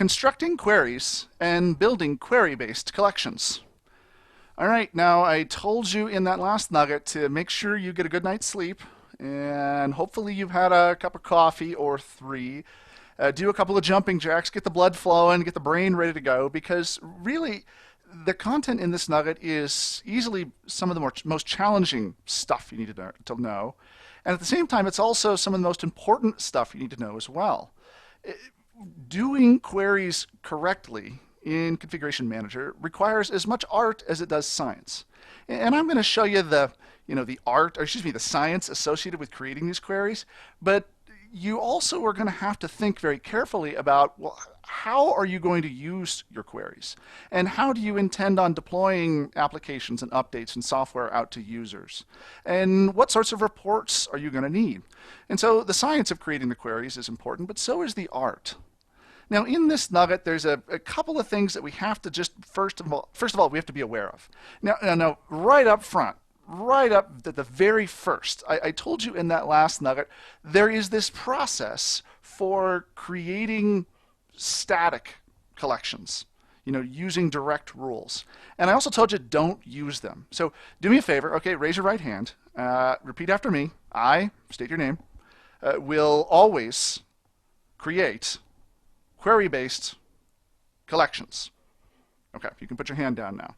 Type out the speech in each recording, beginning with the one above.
Constructing queries and building query-based collections. All right, now I told you in that last nugget to make sure you get a good night's sleep, and hopefully you've had a cup of coffee or three. Do a couple of jumping jacks, get the blood flowing, get the brain ready to go, because really the content in this nugget is easily some of the most challenging stuff you need to know. And at the same time, it's also some of the most important stuff you need to know as well. Doing queries correctly in Configuration Manager requires as much art as it does science. And I'm going to show you the science associated with creating these queries, but you also are going to have to think very carefully about, well, how are you going to use your queries? And how do you intend on deploying applications and updates and software out to users? And what sorts of reports are you going to need? And so the science of creating the queries is important, but so is the art. Now, in this nugget, there's a couple of things that we have to just, first of all, we have to be aware of. Now, right up front, right up at the very first, I told you in that last nugget, there is this process for creating static collections, using direct rules. And I also told you don't use them. So do me a favor, okay, raise your right hand, repeat after me. I, state your name, will always create query-based collections. Okay, you can put your hand down now.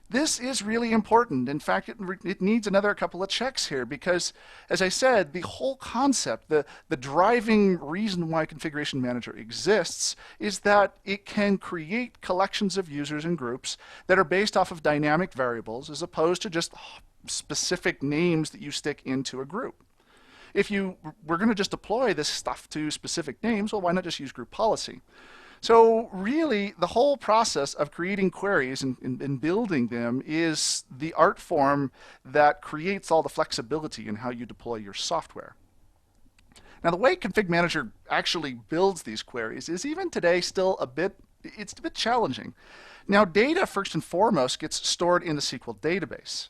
This is really important. In fact, it needs another couple of checks here because, as I said, the whole concept, the driving reason why Configuration Manager exists is that it can create collections of users and groups that are based off of dynamic variables as opposed to just specific names that you stick into a group. If you were going to just deploy this stuff to specific names, well, why not just use group policy? So really, the whole process of creating queries and building them is the art form that creates all the flexibility in how you deploy your software. Now, the way Config Manager actually builds these queries is even today still a bit challenging. Now, data, first and foremost, gets stored in the SQL database.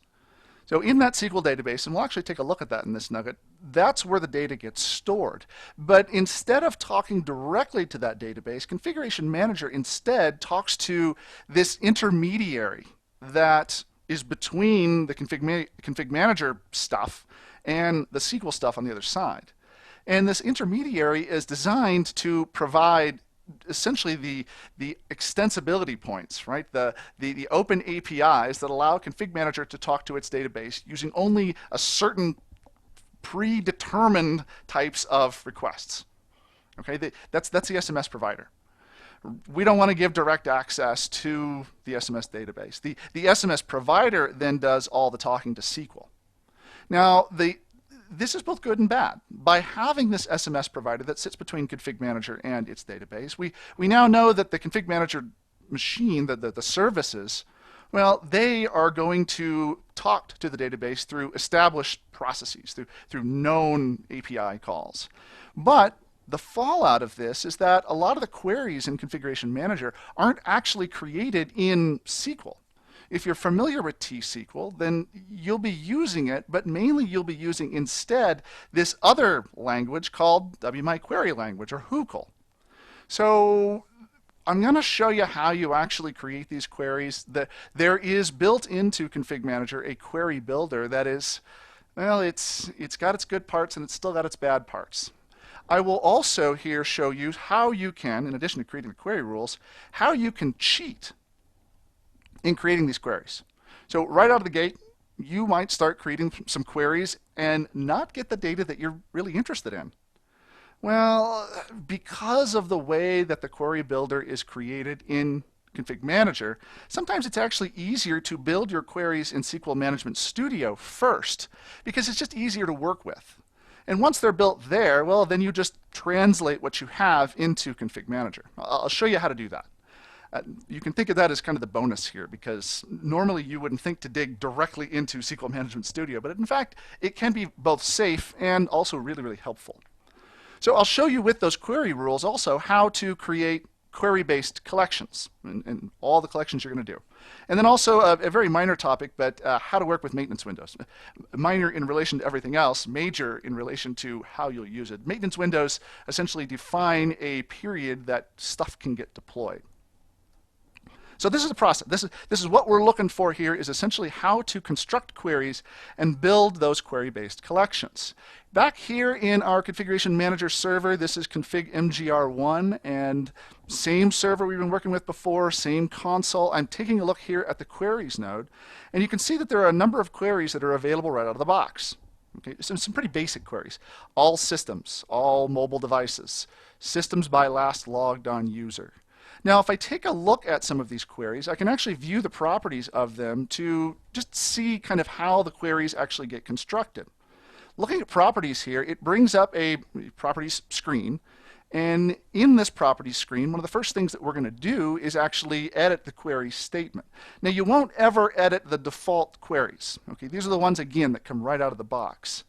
So in that SQL database, and we'll actually take a look at that in this nugget, that's where the data gets stored. But instead of talking directly to that database, Configuration Manager instead talks to this intermediary that is between the Config Manager stuff and the SQL stuff on the other side. And this intermediary is designed to provide essentially the extensibility points, right? The open APIs that allow Config Manager to talk to its database using only a certain predetermined types of requests. Okay, that's the SMS provider. We don't want to give direct access to the SMS database. The SMS provider then does all the talking to SQL. Now, this is both good and bad. By having this SMS provider that sits between Config Manager and its database, we now know that the Config Manager machine, the services, well, they are going to talk to the database through established processes, through known API calls. But the fallout of this is that a lot of the queries in Configuration Manager aren't actually created in SQL. If you're familiar with T-SQL, then you'll be using it, but mainly you'll be using instead this other language called WMyQuery language, or WHQL. So I'm going to show you how you actually create these queries. There is built into Config Manager a query builder that is, well, it's got its good parts and it's still got its bad parts. I will also here show you how you can, in addition to creating the query rules, how you can cheat in creating these queries. So right out of the gate, you might start creating some queries and not get the data that you're really interested in. Well, because of the way that the query builder is created in Config Manager, sometimes it's actually easier to build your queries in SQL Management Studio first, because it's just easier to work with. And once they're built there, well, then you just translate what you have into Config Manager. I'll show you how to do that. You can think of that as kind of the bonus here, because normally you wouldn't think to dig directly into SQL Management Studio, but in fact, it can be both safe and also really, really helpful. So I'll show you with those query rules also how to create query-based collections and all the collections you're going to do. And then also a very minor topic, but how to work with maintenance windows. Minor in relation to everything else, major in relation to how you'll use it. Maintenance windows essentially define a period that stuff can get deployed. So this is the process. This is what we're looking for here, is essentially how to construct queries and build those query-based collections. Back here in our configuration manager server, this is config mgr1, and same server we've been working with before, same console. I'm taking a look here at the queries node, and you can see that there are a number of queries that are available right out of the box. Okay, so some pretty basic queries. All systems, all mobile devices, systems by last logged on user. Now, if I take a look at some of these queries, I can actually view the properties of them to just see kind of how the queries actually get constructed. Looking at properties here, it brings up a properties screen. And in this properties screen, one of the first things that we're going to do is actually edit the query statement. Now, you won't ever edit the default queries. Okay, these are the ones, again, that come right out of the box.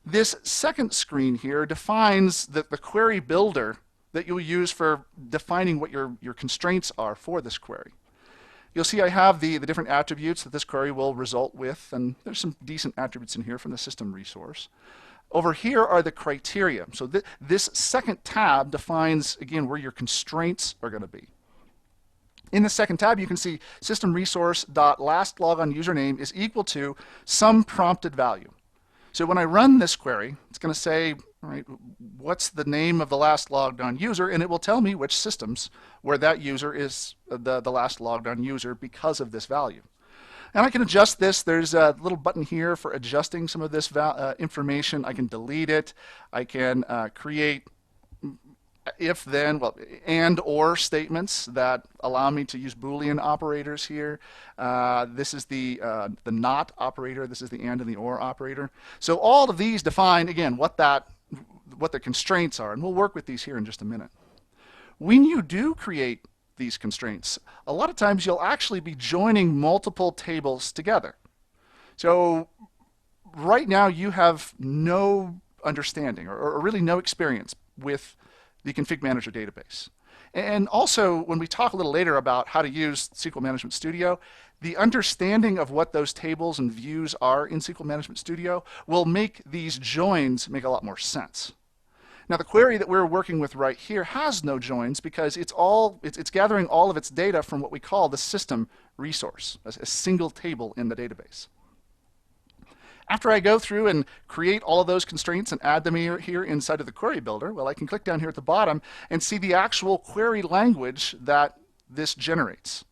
This second screen here defines the query builder that you'll use for defining what your constraints are for this query. You'll see I have the different attributes that this query will result with, and there's some decent attributes in here from the system resource. Over here are the criteria. So this second tab defines, again, where your constraints are going to be. In the second tab, you can see system resource.last logon username is equal to some prompted value. So when I run this query, it's going to say, all right, what's the name of the last logged on user, and it will tell me which systems where that user is the last logged on user because of this value. And I can adjust this. There's a little button here for adjusting some of this information. I can delete it. I can create if then, well, and or statements that allow me to use Boolean operators here. This is the not operator. This is the and the or operator. So all of these define, again, what the constraints are, and we'll work with these here in just a minute. When you do create these constraints, a lot of times you'll actually be joining multiple tables together. So right now you have no understanding or really no experience with the config manager database. And also, when we talk a little later about how to use SQL Management Studio, the understanding of what those tables and views are in SQL Management Studio will make these joins make a lot more sense. Now, the query that we're working with right here has no joins because it's gathering all of its data from what we call the system resource, a single table in the database. After I go through and create all of those constraints and add them here inside of the query builder, well, I can click down here at the bottom and see the actual query language that this generates.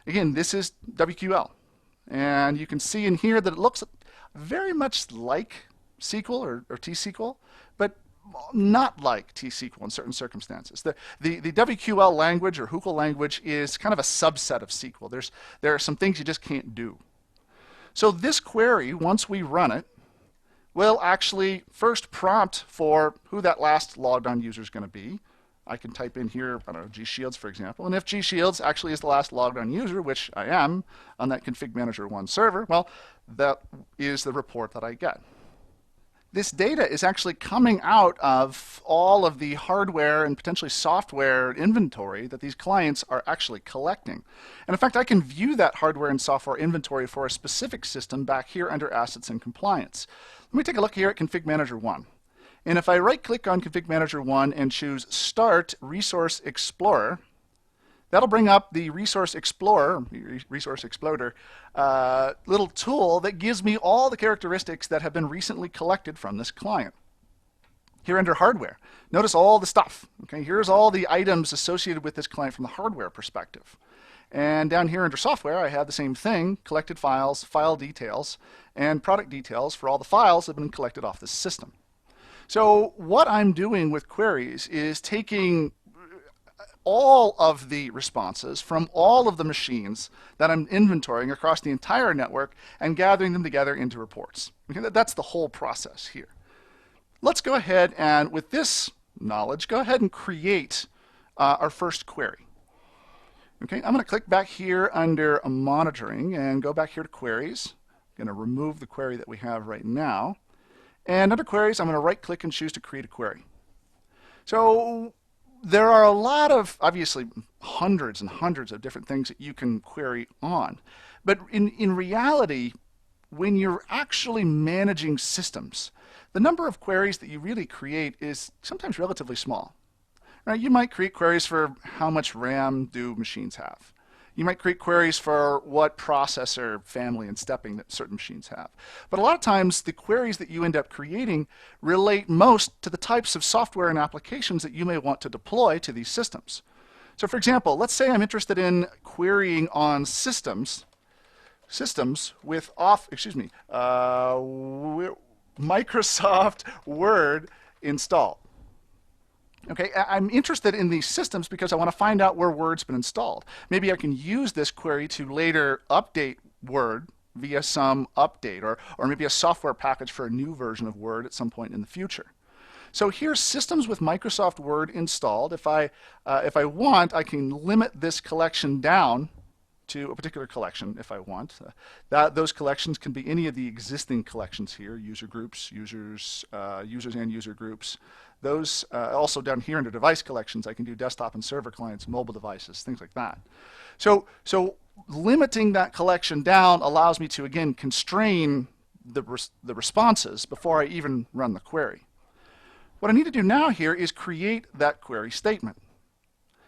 Again, this is WQL. And you can see in here that it looks very much like SQL or T-SQL, but not like T-SQL in certain circumstances. The WQL language or HUCL language is kind of a subset of SQL. There are some things you just can't do. So this query, once we run it, will actually first prompt for who that last logged on user is going to be. I can type in here, I don't know, gshields, for example. And if gshields actually is the last logged on user, which I am on that config manager 1 server, well, that is the report that I get. This data is actually coming out of all of the hardware and potentially software inventory that these clients are actually collecting. And in fact, I can view that hardware and software inventory for a specific system back here under Assets and Compliance. Let me take a look here at Config Manager 1. And if I right-click on Config Manager 1 and choose Start Resource Explorer, that'll bring up the Resource Explorer, Resource Exploder, little tool that gives me all the characteristics that have been recently collected from this client. Here under Hardware, notice all the stuff. Okay, here's all the items associated with this client from the hardware perspective. And down here under Software, I have the same thing, collected files, file details, and product details for all the files that have been collected off this system. So what I'm doing with queries is taking all of the responses from all of the machines that I'm inventorying across the entire network and gathering them together into reports. Okay, that's the whole process here. Let's go ahead and, with this knowledge, go ahead and create our first query. Okay, I'm going to click back here under Monitoring and go back here to Queries. I'm going to remove the query that we have right now. And under Queries, I'm going to right-click and choose to create a query. So there are a lot of, obviously, hundreds and hundreds of different things that you can query on. But in reality, when you're actually managing systems, the number of queries that you really create is sometimes relatively small. Right? You might create queries for how much RAM do machines have. You might create queries for what processor family and stepping that certain machines have. But a lot of times, the queries that you end up creating relate most to the types of software and applications that you may want to deploy to these systems. So for example, let's say I'm interested in querying on systems with Microsoft Word installed. Okay, I'm interested in these systems because I want to find out where Word's been installed. Maybe I can use this query to later update Word via some update, or maybe a software package for a new version of Word at some point in the future. So here's systems with Microsoft Word installed. If I want, I can limit this collection down to a particular collection if I want. Those collections can be any of the existing collections here, user groups, users and user groups. Those also down here under device collections, I can do desktop and server clients, mobile devices, things like that. So limiting that collection down allows me to, again, constrain the responses before I even run the query. What I need to do now here is create that query statement.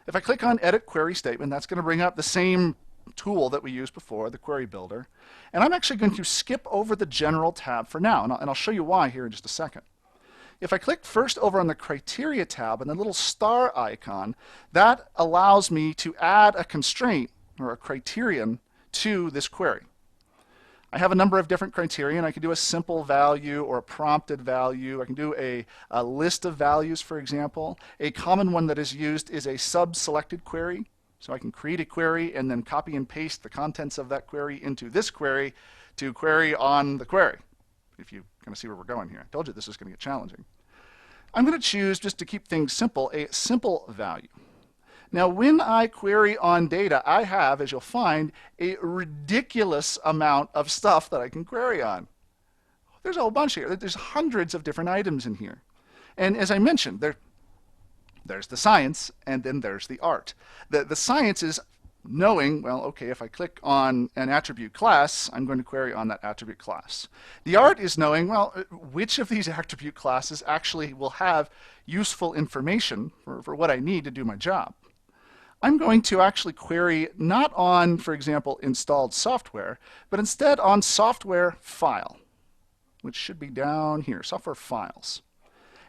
If I click on Edit Query Statement, that's going to bring up the same tool that we used before, the Query Builder. And I'm actually going to skip over the General tab for now, and I'll show you why here in just a second. If I click first over on the Criteria tab and the little star icon, that allows me to add a constraint or a criterion to this query. I have a number of different criterion. I can do a simple value or a prompted value. I can do a list of values, for example. A common one that is used is a sub-selected query. So I can create a query and then copy and paste the contents of that query into this query to query on the query. If you kind of see where we're going here. I told you this is going to get challenging. I'm going to choose, just to keep things simple, a simple value. Now, when I query on data, I have, as you'll find, a ridiculous amount of stuff that I can query on. There's a whole bunch here. There's hundreds of different items in here. And as I mentioned, there's the science, and then there's the art. The science is knowing, well, okay, if I click on an attribute class, I'm going to query on that attribute class. The art is knowing, well, which of these attribute classes actually will have useful information for what I need to do my job. I'm going to actually query not on, for example, installed software, but instead on software file, which should be down here, software files.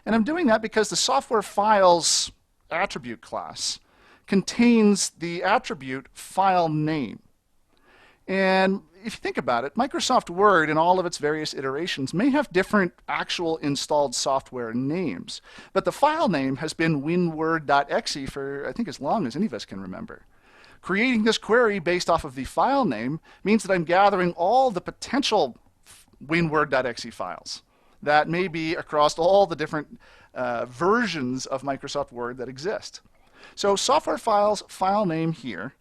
And I'm doing that because the software files attribute class contains the attribute file name. And if you think about it, Microsoft Word in all of its various iterations may have different actual installed software names, but the file name has been winword.exe for I think as long as any of us can remember. Creating this query based off of the file name means that I'm gathering all the potential winword.exe files that may be across all the different versions of Microsoft Word that exist. So software files file name here,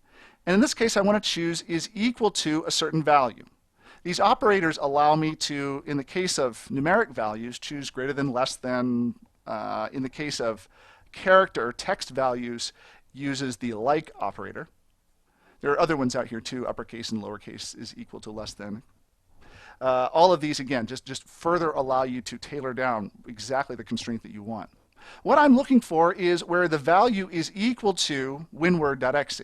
and in this case I want to choose is equal to a certain value. These operators allow me to, in the case of numeric values, choose greater than, less than. In the case of character or text values, uses the like operator. There are other ones out here too, uppercase and lowercase is equal to, less than. All of these, again, just further allow you to tailor down exactly the constraint that you want. What I'm looking for is where the value is equal to winword.exe.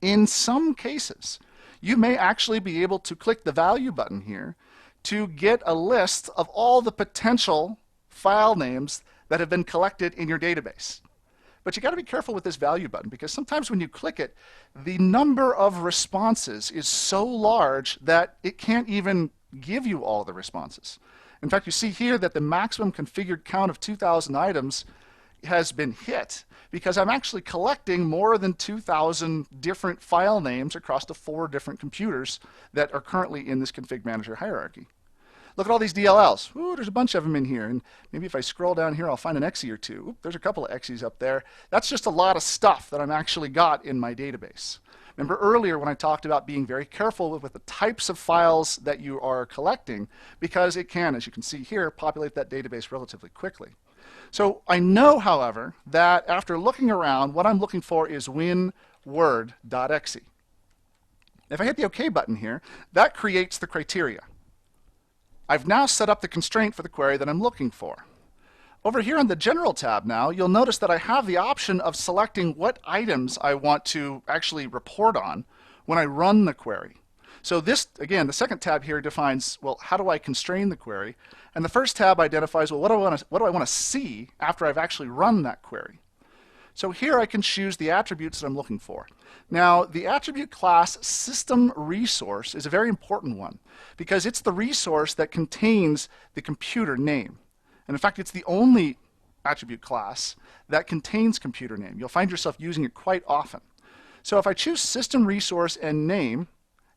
In some cases, you may actually be able to click the value button here to get a list of all the potential file names that have been collected in your database. But you got to be careful with this value button because sometimes when you click it, the number of responses is so large that it can't even give you all the responses. In fact, you see here that the maximum configured count of 2,000 items has been hit because I'm actually collecting more than 2,000 different file names across the 4 different computers that are currently in this config manager hierarchy. Look at all these DLLs. Ooh, there's a bunch of them in here. And maybe if I scroll down here, I'll find an exe or two. Oop, there's a couple of exes up there. That's just a lot of stuff that I'm actually got in my database. Remember earlier when I talked about being very careful with the types of files that you are collecting because it can, as you can see here, populate that database relatively quickly. So I know, however, that after looking around, what I'm looking for is winword.exe. If I hit the OK button here, that creates the criteria. I've now set up the constraint for the query that I'm looking for. Over here on the General tab now, you'll notice that I have the option of selecting what items I want to actually report on when I run the query. So this, again, the second tab here defines, well, how do I constrain the query? And the first tab identifies, well, what do I want to see after I've actually run that query? So here I can choose the attributes that I'm looking for. Now, the attribute class system resource is a very important one because it's the resource that contains the computer name. And in fact, it's the only attribute class that contains computer name. You'll find yourself using it quite often. So if I choose system resource and name,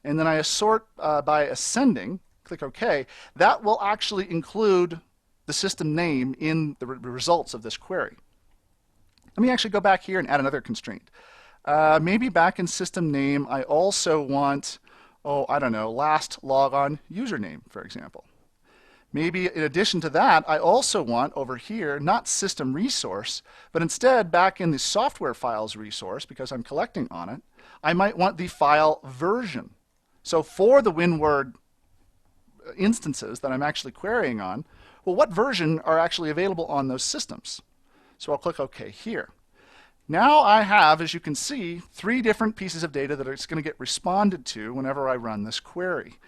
and then I assort by ascending, click OK, that will actually include the system name in the results of this query. Let me actually go back here and add another constraint. Maybe back in system name, I also want, I don't know, last logon username, for example. Maybe in addition to that, I also want over here, not system resource, but instead back in the software files resource, because I'm collecting on it, I might want the file version. So for the WinWord instances that I'm actually querying on, well, what version are actually available on those systems? So I'll click OK here. Now I have, as you can see, 3 different pieces of data that it's going to get responded to whenever I run this query.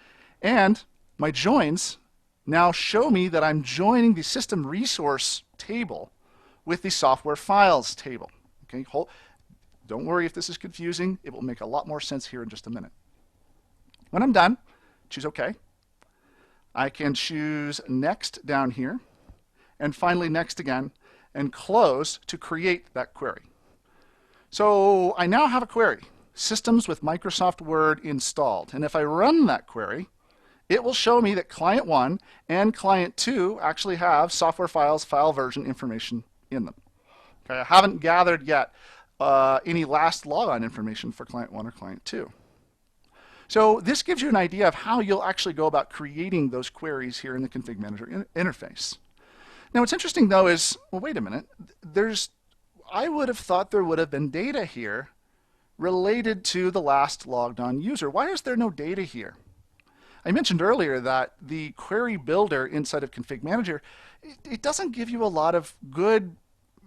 And my joins now show me that I'm joining the system resource table with the software files table. Okay, don't worry if this is confusing. It will make a lot more sense here in just a minute. When I'm done, choose OK. I can choose Next down here, and finally Next again, and close to create that query. So I now have a query, Systems with Microsoft Word installed. And if I run that query, it will show me that Client 1 and Client 2 actually have software files, file version information in them. Okay, I haven't gathered yet any last logon information for Client 1 or Client 2. So this gives you an idea of how you'll actually go about creating those queries here in the Config Manager interface. Now what's interesting though is, well, wait a minute, I would have thought there would have been data here related to the last logged on user. Why is there no data here? I mentioned earlier that the query builder inside of Config Manager, it doesn't give you a lot of good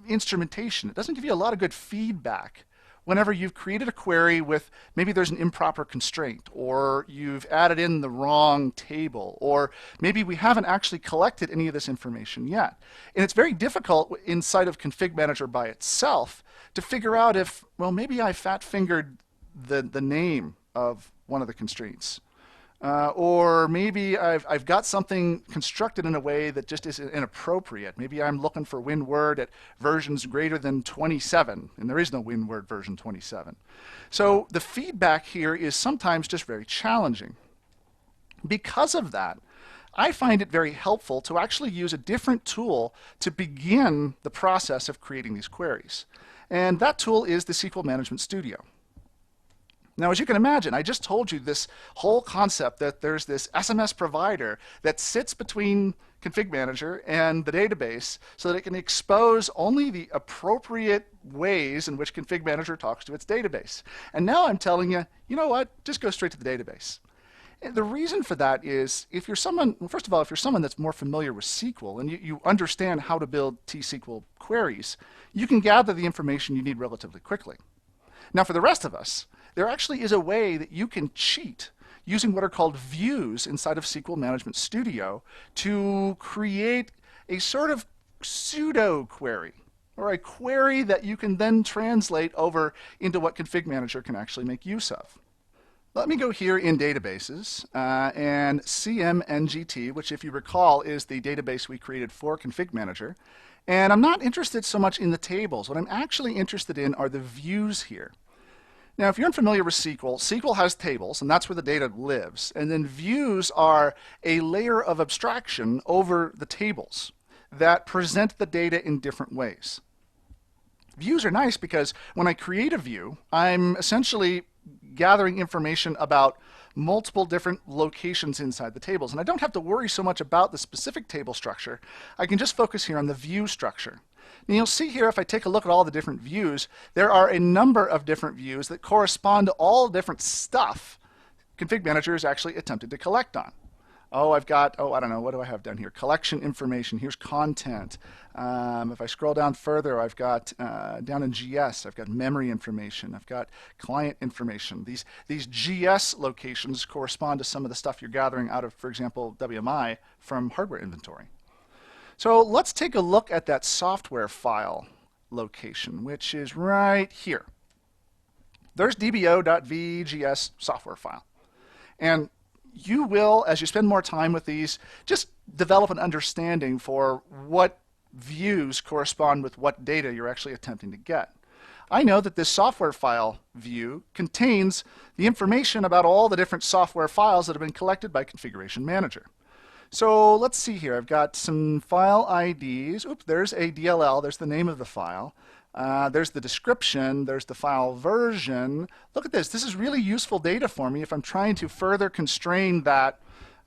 instrumentation. It doesn't give you a lot of good feedback whenever you've created a query with maybe there's an improper constraint, or you've added in the wrong table, or maybe we haven't actually collected any of this information yet. And it's very difficult inside of Config Manager by itself to figure out if, well, maybe I fat-fingered the name of one of the constraints. Or maybe I've got something constructed in a way that just is inappropriate. Maybe I'm looking for WinWord at versions greater than 27, and there is no WinWord version 27. So the feedback here is sometimes just very challenging. Because of that, I find it very helpful to actually use a different tool to begin the process of creating these queries. And that tool is the SQL Management Studio. Now, as you can imagine, I just told you this whole concept that there's this SMS provider that sits between Config Manager and the database so that it can expose only the appropriate ways in which Config Manager talks to its database. And now I'm telling you, you know what, just go straight to the database. And the reason for that is if you're someone, well, first of all, if you're someone that's more familiar with SQL and you understand how to build T-SQL queries, you can gather the information you need relatively quickly. Now, for the rest of us, there actually is a way that you can cheat using what are called views inside of SQL Management Studio to create a sort of pseudo query, or a query that you can then translate over into what Config Manager can actually make use of. Let me go here in Databases and CMNGT, which if you recall is the database we created for Config Manager. And I'm not interested so much in the tables. What I'm actually interested in are the views here. Now, if you're unfamiliar with SQL, SQL has tables, and that's where the data lives. And then views are a layer of abstraction over the tables that present the data in different ways. Views are nice because when I create a view, I'm essentially gathering information about multiple different locations inside the tables. And I don't have to worry so much about the specific table structure. I can just focus here on the view structure. And you'll see here, if I take a look at all the different views, there are a number of different views that correspond to all different stuff Config Manager is actually attempted to collect on. Oh, I've got, I don't know, what do I have down here? Collection information. Here's content. If I scroll down further, I've got, down in GS, I've got memory information. I've got client information. These GS locations correspond to some of the stuff you're gathering out of, for example, WMI from hardware inventory. So let's take a look at that software file location, which is right here. There's dbo.vgs software file. And you will, as you spend more time with these, just develop an understanding for what views correspond with what data you're actually attempting to get. I know that this software file view contains the information about all the different software files that have been collected by Configuration Manager. So let's see here. I've got some file IDs. Oops, there's a DLL. There's the name of the file. There's the description. There's the file version. Look at this. This is really useful data for me if I'm trying to further constrain that,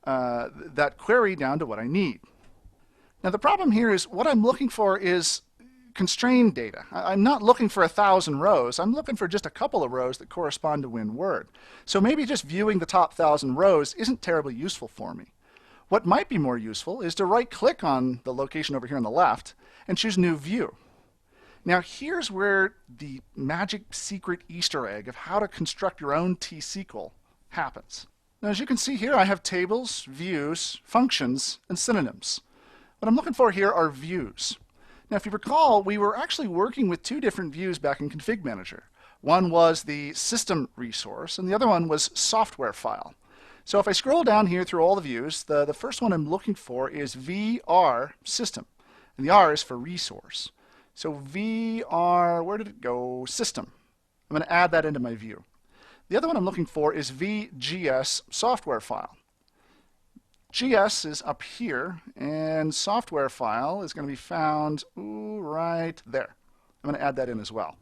that query down to what I need. Now the problem here is what I'm looking for is constrained data. I'm not looking for 1,000 rows. I'm looking for just a couple of rows that correspond to WinWord. So maybe just viewing the top 1,000 rows isn't terribly useful for me. What might be more useful is to right-click on the location over here on the left and choose New View. Now here's where the magic secret Easter egg of how to construct your own T-SQL happens. Now as you can see here, I have tables, views, functions, and synonyms. What I'm looking for here are views. Now if you recall, we were actually working with two different views back in Config Manager. One was the system resource, and the other one was software file. So if I scroll down here through all the views, the first one I'm looking for is VR system. And the R is for resource. So VR, where did it go? System. I'm going to add that into my view. The other one I'm looking for is VGS software file. GS is up here, and software file is going to be found right there. I'm going to add that in as well.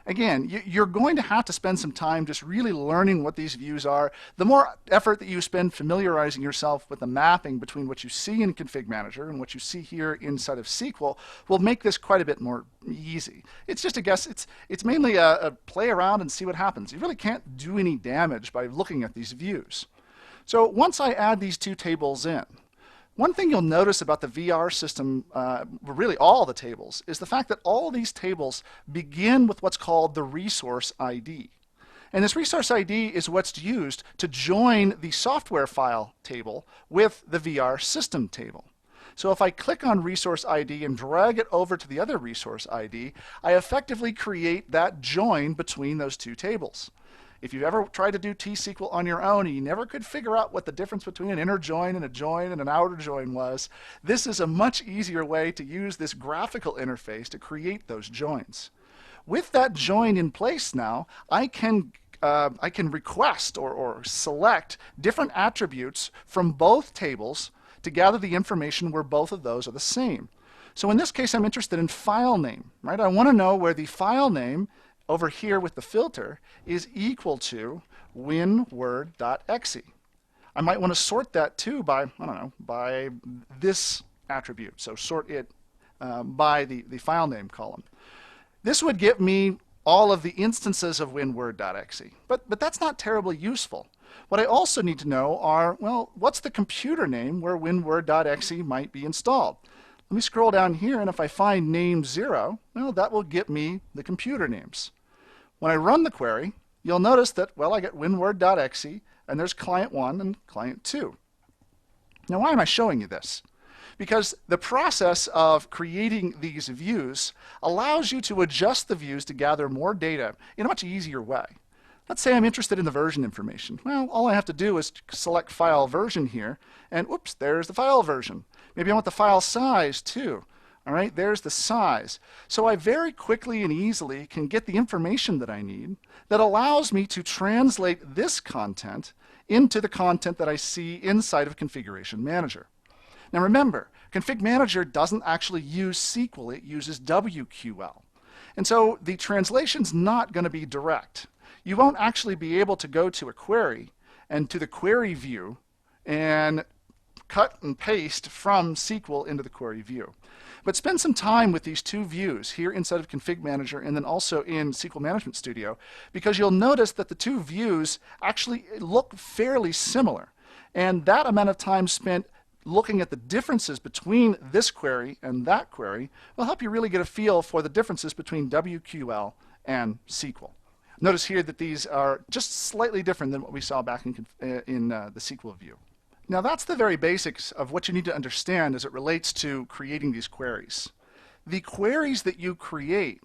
Again, you're going to have to spend some time just really learning what these views are. The more effort that you spend familiarizing yourself with the mapping between what you see in Config Manager and what you see here inside of SQL will make this quite a bit more easy. It's just a guess. It's mainly a play around and see what happens. You really can't do any damage by looking at these views. So once I add these two tables in, one thing you'll notice about the VR system, really all the tables, is the fact that all these tables begin with what's called the resource ID. And this resource ID is what's used to join the software file table with the VR system table. So if I click on resource ID and drag it over to the other resource ID, I effectively create that join between those two tables. If you've ever tried to do T-SQL on your own and you never could figure out what the difference between an inner join and an outer join was, this is a much easier way to use this graphical interface to create those joins. With that join in place now, I can request or select different attributes from both tables to gather the information where both of those are the same. So in this case, I'm interested in file name, right? I want to know where the file name over here with the filter is equal to winword.exe. I might want to sort that too by, I don't know, by this attribute. So sort it by the file name column. This would give me all of the instances of winword.exe, but that's not terribly useful. What I also need to know are, well, what's the computer name where winword.exe might be installed? Let me scroll down here, and if I find name 0, well, that will get me the computer names. When I run the query, you'll notice that, well, I get winword.exe, and there's client 1 and client 2. Now, why am I showing you this? Because the process of creating these views allows you to adjust the views to gather more data in a much easier way. Let's say I'm interested in the version information. Well, all I have to do is select file version here, and whoops, there's the file version. Maybe I want the file size too. All right, there's the size. So I very quickly and easily can get the information that I need that allows me to translate this content into the content that I see inside of Configuration Manager. Now remember, Config Manager doesn't actually use SQL, it uses WQL. And so the translation's not going to be direct. you won't actually be able to go to a query and to the query view and cut and paste from SQL into the query view. But spend some time with these two views here inside of Config Manager and then also in SQL Management Studio, because you'll notice that the two views actually look fairly similar. And that amount of time spent looking at the differences between this query and that query will help you really get a feel for the differences between WQL and SQL. Notice here that these are just slightly different than what we saw back in the SQL view. Now that's the very basics of what you need to understand as it relates to creating these queries. The queries that you create,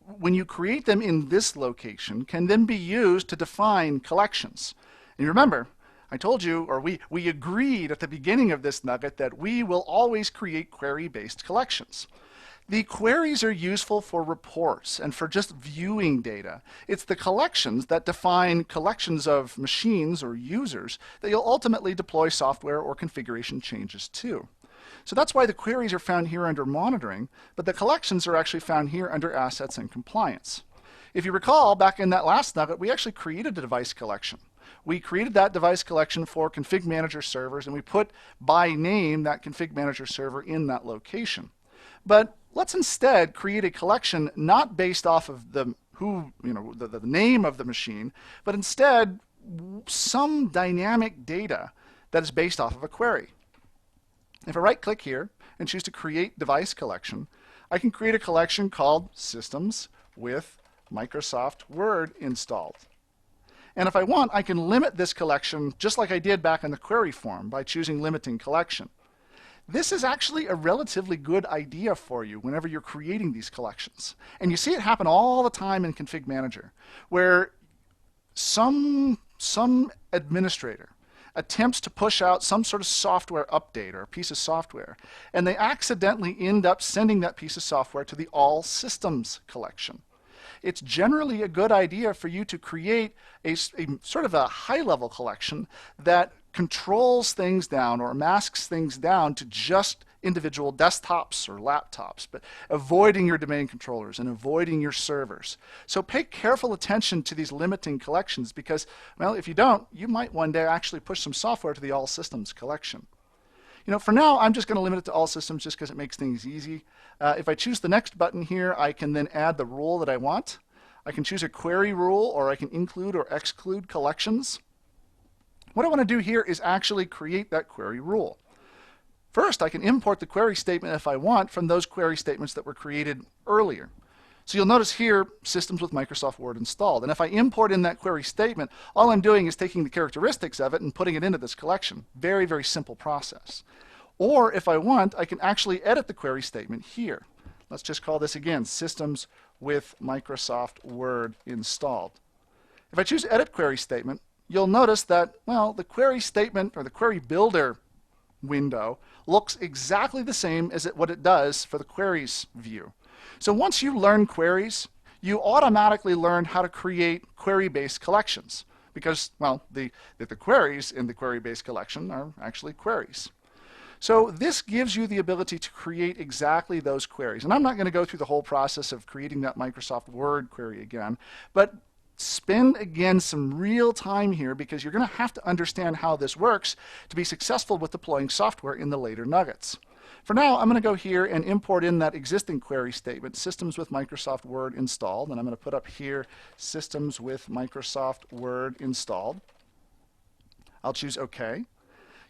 when you create them in this location, can then be used to define collections. And remember, I told you, or we agreed at the beginning of this nugget, that we will always create query-based collections. The queries are useful for reports and for just viewing data. It's the collections that define collections of machines or users that you'll ultimately deploy software or configuration changes to. So that's why the queries are found here under monitoring, but the collections are actually found here under assets and compliance. If you recall, back in that last nugget, we actually created a device collection. We created that device collection for Config Manager servers, and we put by name that Config Manager server in that location. But let's instead create a collection not based off of the name of the machine, but instead some dynamic data that is based off of a query. If I right-click here and choose to create device collection, I can create a collection called Systems with Microsoft Word installed. And if I want, I can limit this collection just like I did back in the query form by choosing Limiting Collection. This is actually a relatively good idea for you whenever you're creating these collections. And you see it happen all the time in Config Manager, where some administrator attempts to push out some sort of software update or a piece of software, and they accidentally end up sending that piece of software to the All Systems collection. It's generally a good idea for you to create a sort of a high-level collection that controls things down or masks things down to just individual desktops or laptops, but avoiding your domain controllers and avoiding your servers. So pay careful attention to these limiting collections because, well, if you don't, you might one day actually push some software to the All Systems collection. For now, I'm just going to limit it to All Systems just because it makes things easy. If I choose the next button here, I can then add the rule that I want. I can choose a query rule, or I can include or exclude collections. What I want to do here is actually create that query rule. First, I can import the query statement if I want from those query statements that were created earlier. So you'll notice here, Systems with Microsoft Word installed. And if I import in that query statement, all I'm doing is taking the characteristics of it and putting it into this collection. Very, very simple process. Or if I want, I can actually edit the query statement here. Let's just call this again, Systems with Microsoft Word installed. If I choose Edit Query Statement, you'll notice that, well, the query statement or the query builder window looks exactly the same as what it does for the queries view. So once you learn queries, you automatically learn how to create query-based collections because, well, the queries in the query-based collection are actually queries. So this gives you the ability to create exactly those queries. And I'm not going to go through the whole process of creating that Microsoft Word query again, but spend again some real time here because you're going to have to understand how this works to be successful with deploying software in the later nuggets. For now, I'm going to go here and import in that existing query statement, Systems with Microsoft Word installed, and I'm going to put up here Systems with Microsoft Word installed. I'll choose OK.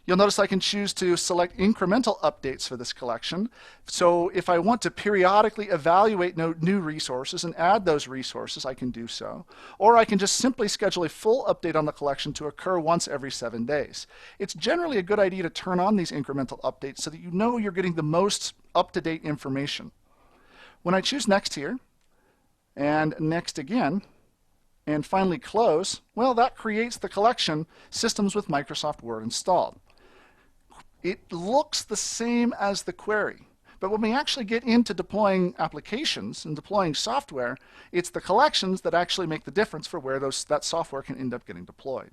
You'll notice I can choose to select incremental updates for this collection. So if I want to periodically evaluate new resources and add those resources, I can do so. Or I can just simply schedule a full update on the collection to occur once every 7 days. It's generally a good idea to turn on these incremental updates so that you know you're getting the most up-to-date information. When I choose Next here, and Next again, and finally Close, well, that creates the collection Systems with Microsoft Word installed. It looks the same as the query, but when we actually get into deploying applications and deploying software, it's the collections that actually make the difference for where that software can end up getting deployed.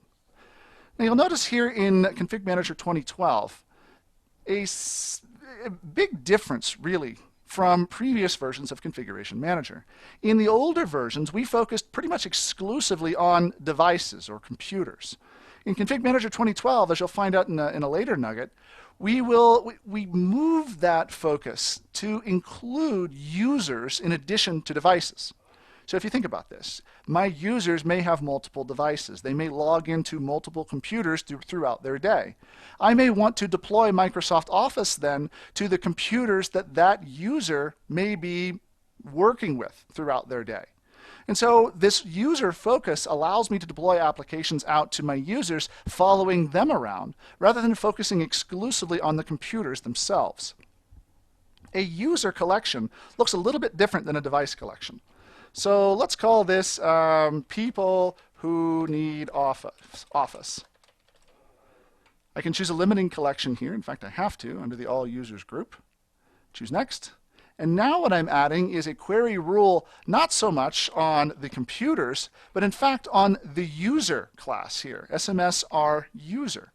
Now you'll notice here in Config Manager 2012, a big difference really from previous versions of Configuration Manager. In the older versions, we focused pretty much exclusively on devices or computers. In Config Manager 2012, as you'll find out in a later nugget, we move that focus to include users in addition to devices. So if you think about this, my users may have multiple devices. They may log into multiple computers throughout their day. I may want to deploy Microsoft Office then to the computers that that user may be working with throughout their day. And so this user focus allows me to deploy applications out to my users, following them around, rather than focusing exclusively on the computers themselves. A user collection looks a little bit different than a device collection. So let's call this people who need Office. I can choose a limiting collection here. In fact, I have to under the All Users group. Choose Next. And now what I'm adding is a query rule not so much on the computers, but in fact on the user class here, SMSR user.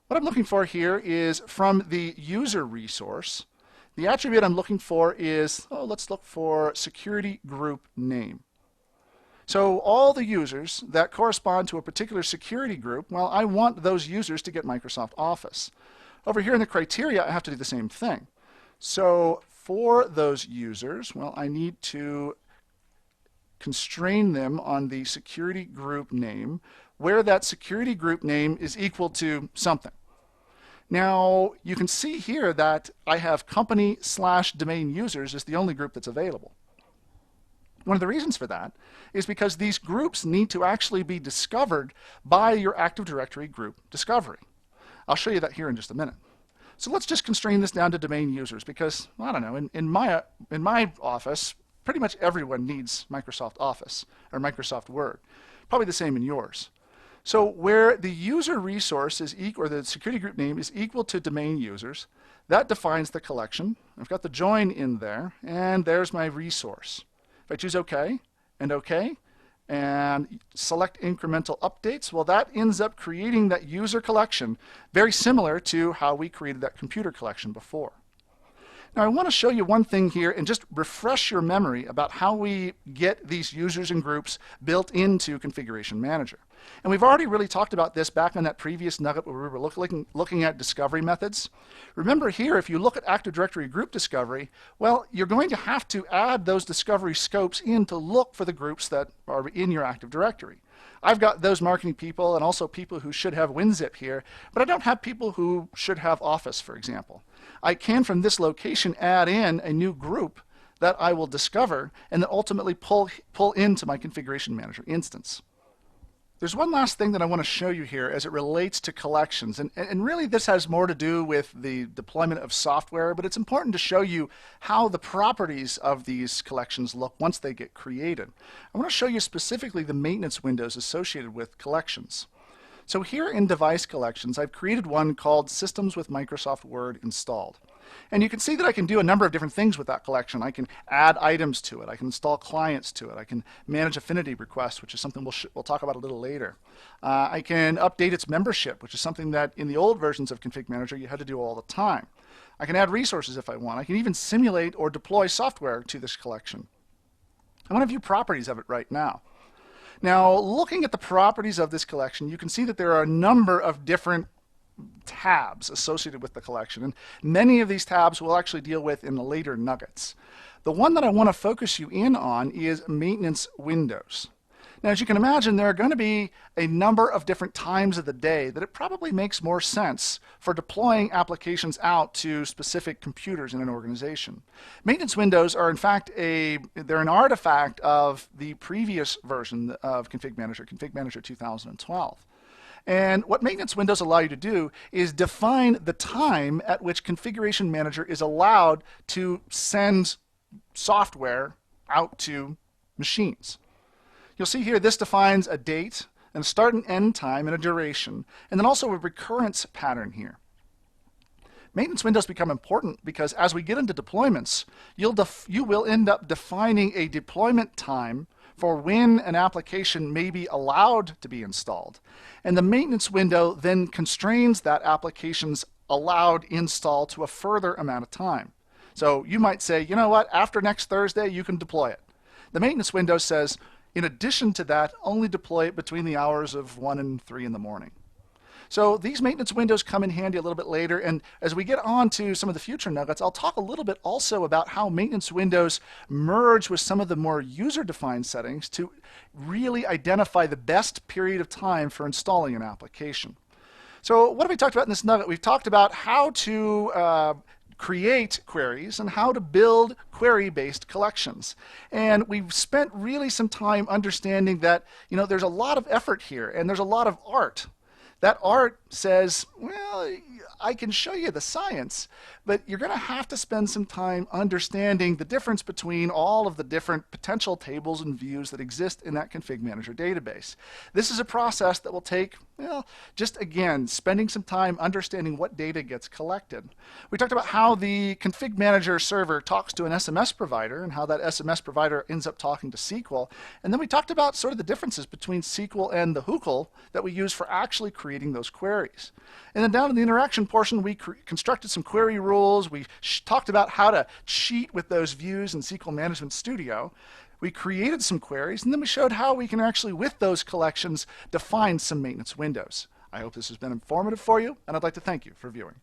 What I'm looking for here is from the user resource. The attribute I'm looking for is, let's look for security group name. So all the users that correspond to a particular security group, well, I want those users to get Microsoft Office. Over here in the criteria, I have to do the same thing. So for those users, well, I need to constrain them on the security group name, where that security group name is equal to something. Now, you can see here that I have company/domain users is the only group that's available. One of the reasons for that is because these groups need to actually be discovered by your Active Directory group discovery. I'll show you that here in just a minute. So let's just constrain this down to domain users because, I don't know, in my office, pretty much everyone needs Microsoft Office or Microsoft Word. Probably the same in yours. So where the user resource is equal, or the security group name is equal to domain users, that defines the collection. I've got the join in there, and there's my resource. If I choose OK and OK and select incremental updates, well, that ends up creating that user collection very similar to how we created that computer collection before. Now I want to show you one thing here and just refresh your memory about how we get these users and groups built into Configuration Manager. And we've already really talked about this back on that previous nugget where we were looking at discovery methods. Remember here, if you look at Active Directory group discovery, well, you're going to have to add those discovery scopes in to look for the groups that are in your Active Directory. I've got those marketing people and also people who should have WinZip here, but I don't have people who should have Office, for example. I can, from this location, add in a new group that I will discover and then ultimately pull into my Configuration Manager instance. There's one last thing that I want to show you here as it relates to collections, and really this has more to do with the deployment of software, but it's important to show you how the properties of these collections look once they get created. I want to show you specifically the maintenance windows associated with collections. So here in Device Collections, I've created one called Systems with Microsoft Word Installed. And you can see that I can do a number of different things with that collection. I can add items to it. I can install clients to it. I can manage affinity requests, which is something we'll talk about a little later. I can update its membership, which is something that in the old versions of Config Manager you had to do all the time. I can add resources if I want. I can even simulate or deploy software to this collection. I want to view properties of it right now. Now, looking at the properties of this collection, you can see that there are a number of different tabs associated with the collection, and many of these tabs we'll actually deal with in the later nuggets. The one that I want to focus you in on is maintenance windows. Now, as you can imagine, there are going to be a number of different times of the day that it probably makes more sense for deploying applications out to specific computers in an organization. Maintenance windows are in fact they're an artifact of the previous version of Config Manager 2012. And what maintenance windows allow you to do is define the time at which Configuration Manager is allowed to send software out to machines. You'll see here this defines a date, and a start and end time, and a duration, and then also a recurrence pattern here. Maintenance windows become important because as we get into deployments, you will end up defining a deployment time for when an application may be allowed to be installed. And the maintenance window then constrains that application's allowed install to a further amount of time. So you might say, you know what, after next Thursday, you can deploy it. The maintenance window says, in addition to that, only deploy it between the hours of 1 and 3 in the morning. So these maintenance windows come in handy a little bit later, and as we get on to some of the future nuggets, I'll talk a little bit also about how maintenance windows merge with some of the more user-defined settings to really identify the best period of time for installing an application. So what have we talked about in this nugget? We've talked about how to create queries and how to build query-based collections. And we've spent really some time understanding that, there's a lot of effort here and there's a lot of art. That art says, well, I can show you the science, but you're going to have to spend some time understanding the difference between all of the different potential tables and views that exist in that config manager database. This is a process that will take, just again, spending some time understanding what data gets collected. We talked about how the config manager server talks to an SMS provider and how that SMS provider ends up talking to SQL. And then we talked about sort of the differences between SQL and the HUCL that we use for actually creating those queries. And then down in the interaction portion, we constructed some query rules. We talked about how to cheat with those views in SQL Management Studio. We created some queries, and then we showed how we can actually, with those collections, define some maintenance windows. I hope this has been informative for you, and I'd like to thank you for viewing.